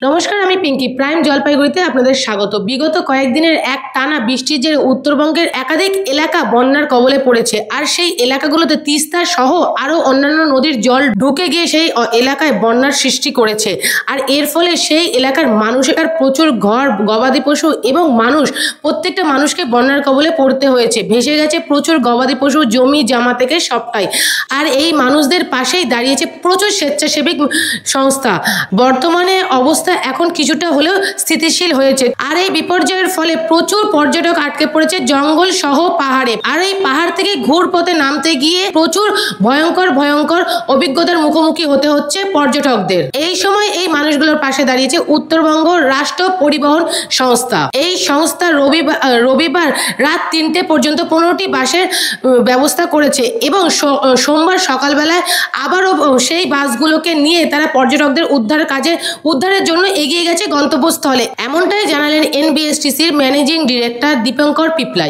নমস্কার, আমি পিঙ্কি। প্রাইম জলপাইগুড়িতে আপনাদের স্বাগত। বিগত কয়েকদিনের এক টানা বৃষ্টির জেরে উত্তরবঙ্গের একাধিক এলাকা বন্যার কবলে পড়েছে। আর সেই এলাকাগুলোতে তিস্তা সহ আরও অন্যান্য নদীর জল ঢুকে গিয়ে সেই এলাকায় বন্যার সৃষ্টি করেছে। আর এর ফলে সেই এলাকার মানুষের প্রচুর ঘর, গবাদি পশু এবং প্রত্যেকটা মানুষকে বন্যার কবলে পড়তে হয়েছে। ভেসে গেছে প্রচুর গবাদি পশু, জমি জামা থেকে সবটাই। আর এই মানুষদের পাশেই দাঁড়িয়েছে প্রচুর স্বেচ্ছাসেবী সংস্থা। বর্তমানে অবস্থা এখন কিছুটা হলেও স্থিতিশীল হয়েছে। আর এই বিপর্যয়ের ফলে প্রচুর পর্যটক আটকে পড়েছে জঙ্গল সহ পাহাড়ে। আর এই পাহাড় থেকে ঘুরপথে নামতে গিয়ে প্রচুর ভয়ঙ্কর অভিজ্ঞতার মুখোমুখি হতে হচ্ছে পর্যটকদের। এই সময় এই মানুষগুলোর পাশে দাঁড়িয়েছে উত্তরবঙ্গ রাষ্ট্র পরিবহন সংস্থা। এই সংস্থা রবিবার রাত 3টে পর্যন্ত 15টি বাসের ব্যবস্থা করেছে এবং সোমবার সকালবেলায় আবারও সেই বাসগুলোকে নিয়ে তারা পর্যটকদের উদ্ধারের জন্য এগিয়ে গেছে গন্তব্যস্থলে। এমনটাই জানালেন এনবিএসটিসির ম্যানেজিং ডিরেক্টর দীপঙ্কর পিপলাই।